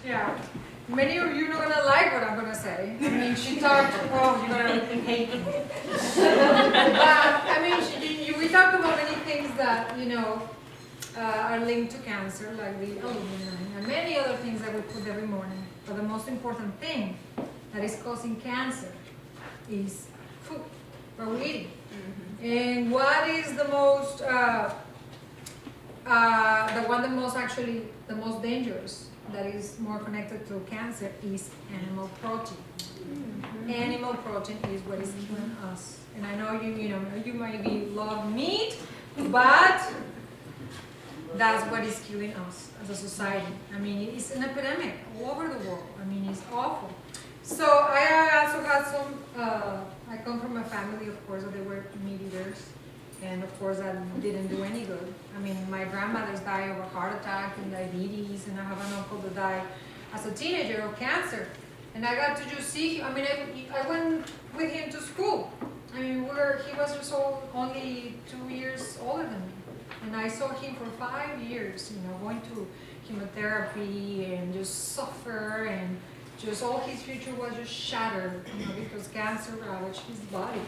Yeah. Many of you are not gonna like what I'm gonna say. I mean, she talked. Well, you're gonna hate me. But I mean, we talked about many things that are linked to cancer, like the aluminum and many other things that we put every morning. But the most important thing that is causing cancer is food, what we're eating. And what is the most, the most dangerous, that is more connected to cancer, is animal protein. Animal protein is what is killing us. And I know you might love meat, but that's what is killing us as a society. I mean, it's an epidemic all over the world. I mean, it's awful. So I also had some, I come from a family, of course, that they were meat eaters. And of course, that didn't do any good. I mean, my grandmother's died of a heart attack and diabetes, and I have an uncle that died as a teenager of cancer. And I got to just see, I mean, I went with him to school. I mean, he was just only 2 years older than me. And I saw him for 5 years, going to chemotherapy and just suffer, and just all his future was just shattered, because cancer ravaged his body.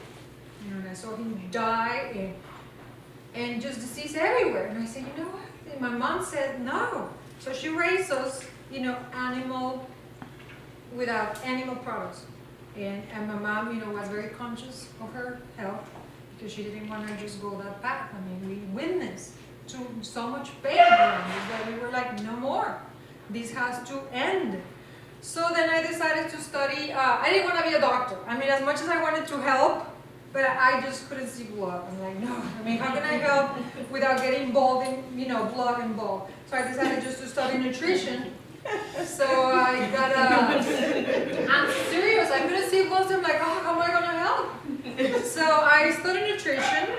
And I saw him die and just disease everywhere. And I said, you know what? And my mom said no. So she raised us, animal without animal products. And my mom, was very conscious of her health, because she didn't want to just go that path. I mean, we witnessed so much pain around us that we were like, no more. This has to end. So then I decided to study. I didn't want to be a doctor. I mean, as much as I wanted to help, but I just couldn't see blood. I'm like, no. I mean, how can I help without getting involved in, blood involved? So I decided just to study nutrition. So I got I'm serious. I couldn't see blood. So I'm like, oh, how am I gonna help? So I studied nutrition.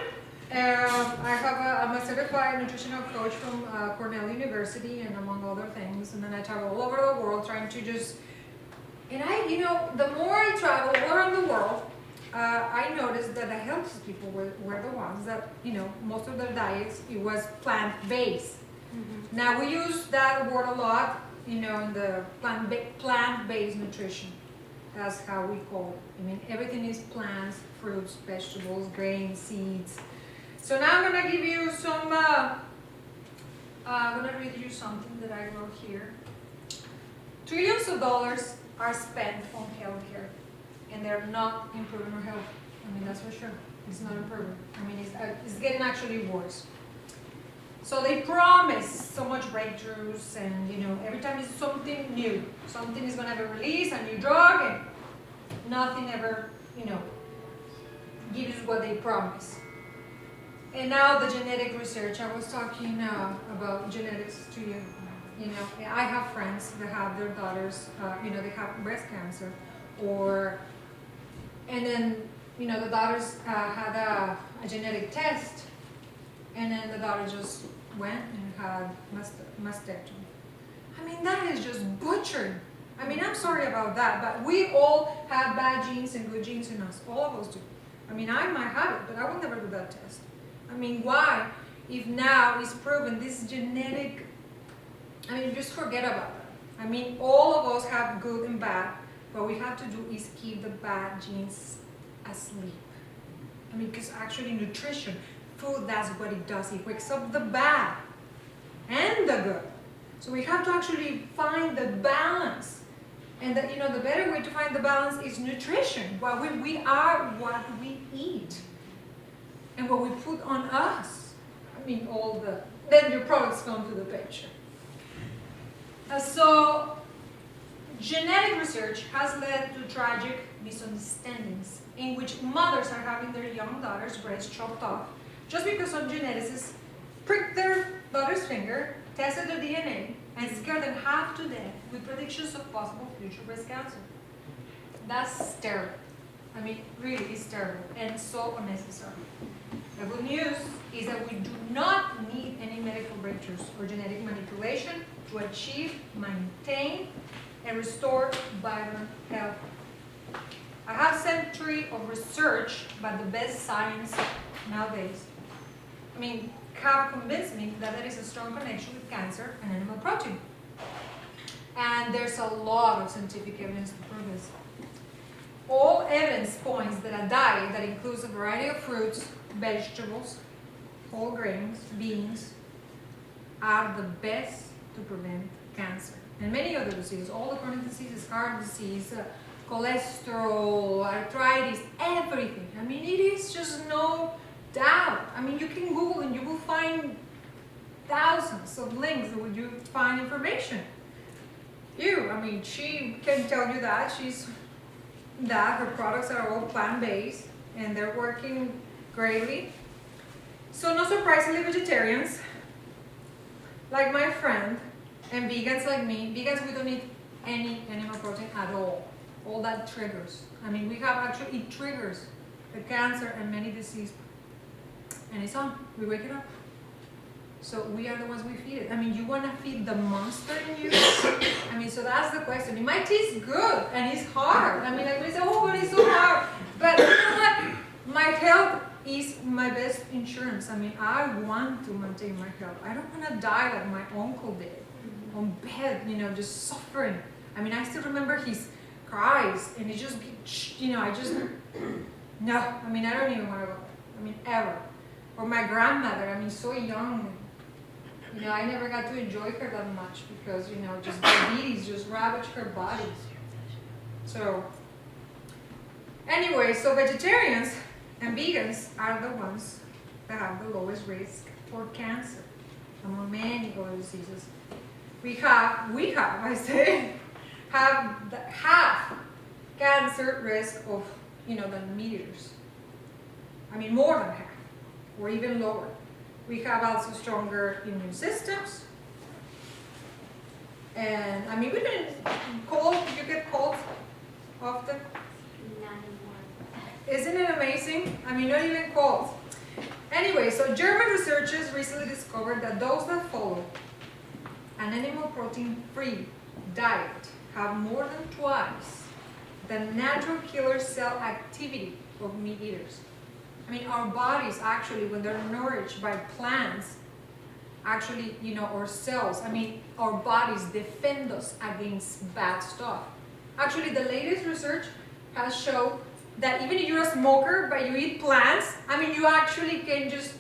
I'm a certified nutritional coach from Cornell University, and among other things. And then I travel all over the world trying to just. And the more I travel all around the world, I noticed that the healthiest people were the ones that, most of their diets, it was plant-based. Now we use that word a lot, in the plant-based nutrition. That's how we call it. I mean, everything is plants, fruits, vegetables, grains, seeds. So now I'm gonna give you some, I'm gonna read you something that I wrote here. Trillions of dollars are spent on healthcare, and they're not improving our health. I mean, that's for sure. It's not improving. I mean, it's getting actually worse. So they promise so much breakthroughs, and every time it's something new, something is going to be released, a new drug, and nothing ever, gives what they promise. And now the genetic research. I was talking about genetics to you. I have friends that have their daughters, they have breast cancer, and then, the daughters had a genetic test, and then the daughter just went and had mastectomy. I mean, that is just butchered. I mean, I'm sorry about that, but we all have bad genes and good genes in us. All of us do. I mean, I might have it, but I will never do that test. I mean, why? If now it's proven this genetic, I mean, just forget about that. I mean, all of us have good and bad. What we have to do is keep the bad genes asleep. I mean, because actually nutrition, food, that's what it does. It wakes up the bad and the good. So we have to actually find the balance. And the better way to find the balance is nutrition. Well, we are what we eat and what we put on us. I mean, then your products come to the picture. So genetic research has led to tragic misunderstandings in which mothers are having their young daughters' breasts chopped off just because some geneticists pricked their daughter's finger, tested their DNA, and scared them half to death with predictions of possible future breast cancer. That's terrible. I mean, really, it's terrible and so unnecessary. The good news is that we do not need any medical breakthroughs or genetic manipulation to achieve, maintain, and restore vibrant health. I have centuries of research, but the best science nowadays, have convinced me that there is a strong connection with cancer and animal protein. And there's a lot of scientific evidence to prove this. All evidence points that a diet that includes a variety of fruits, vegetables, whole grains, beans, are the best to prevent cancer. And many other diseases, all the chronic diseases, heart disease, cholesterol, arthritis, everything. I mean, it is just no doubt. I mean, you can Google and you will find thousands of links where you find information. I mean, she can tell you that her products are all plant-based and they're working greatly. So not surprisingly, vegetarians, like my friend, and vegans like me, we don't eat any animal protein at all. All that triggers. I mean, it triggers the cancer and many diseases. And it's on, we wake it up. So we are the ones we feed it. I mean, you want to feed the monster in you? I mean, so that's the question. It might taste good and it's hard. I mean, like we say, oh, but it's so hard. But you know what? My health is my best insurance. I mean, I want to maintain my health. I don't want to die like my uncle did on bed, just suffering. I mean, I still remember his cries and it just, no, I mean, I don't even want to go. I mean, ever. Or my grandmother, I mean, so young. I never got to enjoy her that much because, just diabetes just ravaged her body. So, anyway, so vegetarians and vegans are the ones that have the lowest risk for cancer among many other diseases. We have, I say, have half cancer risk of, than meat eaters. I mean, more than half, or even lower. We have also stronger immune systems. And I mean, we didn't you get colds often? Not anymore. Isn't it amazing? I mean, not even colds. Anyway, so German researchers recently discovered that those that follow an animal protein-free diet have more than twice the natural killer cell activity of meat eaters. I mean, our bodies actually, when they're nourished by plants, actually, our cells, I mean, our bodies defend us against bad stuff. Actually, the latest research has shown that even if you're a smoker, but you eat plants, I mean, you actually can just,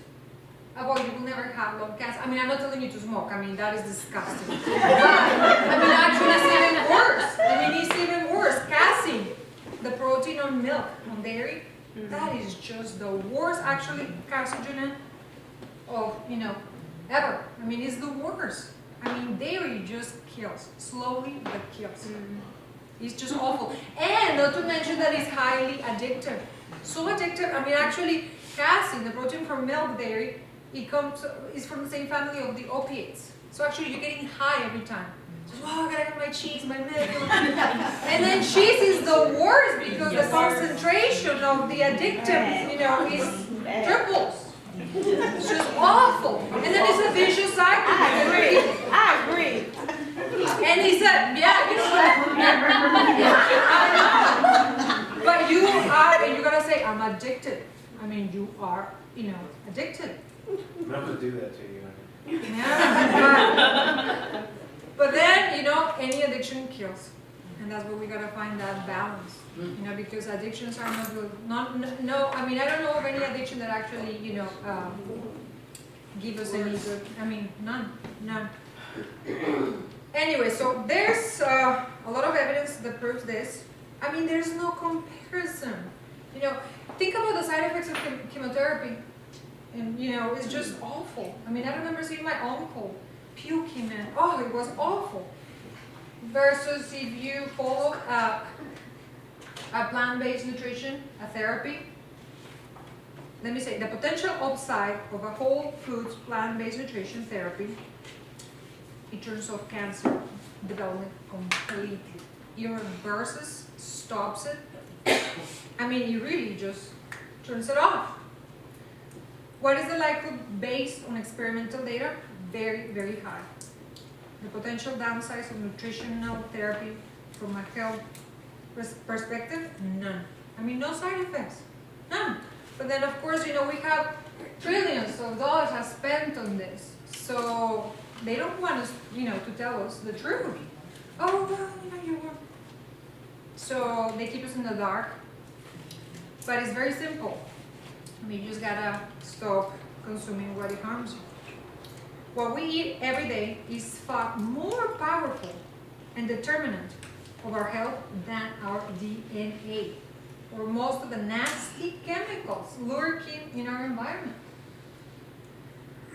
you will never have lung cancer. I mean, I'm not telling you to smoke. I mean, that is disgusting. But, I mean, actually, it's even worse. I mean, it's even worse. Casein, the protein on milk, on dairy, that is just the worst, actually, carcinogen of, ever. I mean, it's the worst. I mean, dairy just kills, slowly but kills. It's just awful. And not to mention that it's highly addictive. So addictive, I mean, actually, casein, the protein from milk, dairy, is from the same family of the opiates. So actually, you're getting high every time. So, I gotta have my cheese, my milk. And then cheese is the worst because the concentration of the addictive, is triples. It's just awful. And then it's a vicious cycle. I agree. And he said, yeah, but you are, and you gotta say, I'm addicted. I mean, you are, addicted. I'm not gonna do that to you. Yeah, but then, any addiction kills. And that's where we gotta find that balance. Because addictions are not good. I mean, I don't know of any addiction that actually, give us any good. I mean, none. Anyway, so there's a lot of evidence that proves this. I mean, there's no comparison. Think about the side effects of chemotherapy. And, it's just awful. I mean, I remember seeing my uncle puking and, it was awful. Versus if you follow a plant-based nutrition, a therapy, let me say, the potential upside of a whole foods plant-based nutrition therapy, it turns off cancer development completely. It reverses, stops it. I mean, it really just turns it off. What is the likelihood based on experimental data? Very, very high. The potential downsides of nutritional therapy from a health perspective? None. I mean, no side effects. None. But then, of course, we have trillions of dollars are spent on this. So they don't want us, to tell us the truth. Oh, well, you're warm. So they keep us in the dark. But it's very simple. I mean, you just gotta stop consuming what it harms you. What we eat every day is far more powerful and determinant of our health than our DNA or most of the nasty chemicals lurking in our environment.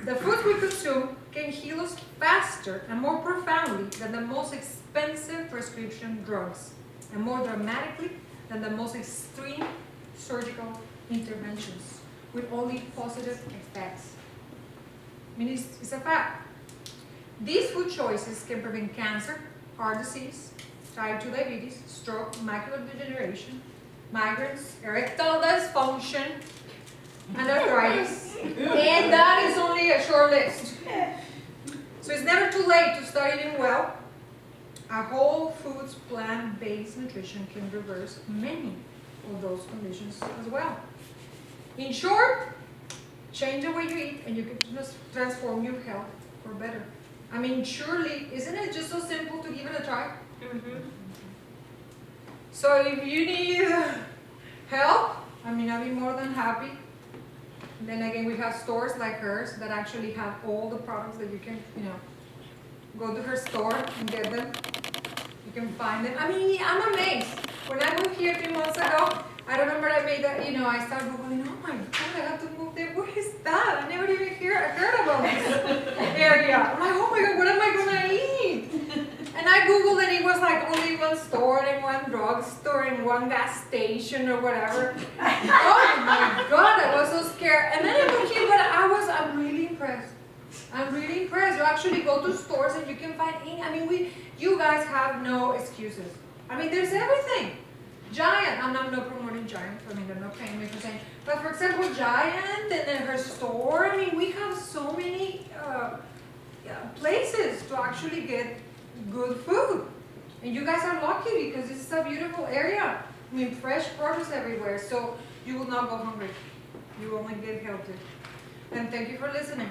The foods we consume can heal us faster and more profoundly than the most expensive prescription drugs, and more dramatically than the most extreme surgical interventions, with only positive effects. I mean, it's a fact. These food choices can prevent cancer, heart disease, type 2 diabetes, stroke, macular degeneration, migraines, erectile dysfunction, and arthritis. And that is only a short list. So it's never too late to start eating well. A whole foods plant-based nutrition can reverse many of those conditions as well. In short, change the way you eat and you can just transform your health for better. I mean, surely, isn't it just so simple to give it a try? So if you need help, I mean, I'll be more than happy. Then again, we have stores like hers that actually have all the products that you can, go to her store and get them. You can find them. I mean, I'm amazed. When I moved here 3 months ago, I remember I made that, I started Googling, oh my God, I have to move there. What is that? I never even heard about this area. I'm like, oh my God, what am I gonna eat? And I Googled and it was like only one store and one drugstore and one gas station or whatever. Oh my God, I was so scared. And then I moved here, but I'm really impressed. I'm really impressed. You actually go to stores and you can find any, you guys have no excuses. I mean, there's everything. Giant, I'm not promoting Giant, they're not paying me for saying, but for example, Giant and then her store, we have so many places to actually get good food. And you guys are lucky because this is a beautiful area. Fresh produce everywhere, so you will not go hungry. You will only get healthy. And thank you for listening.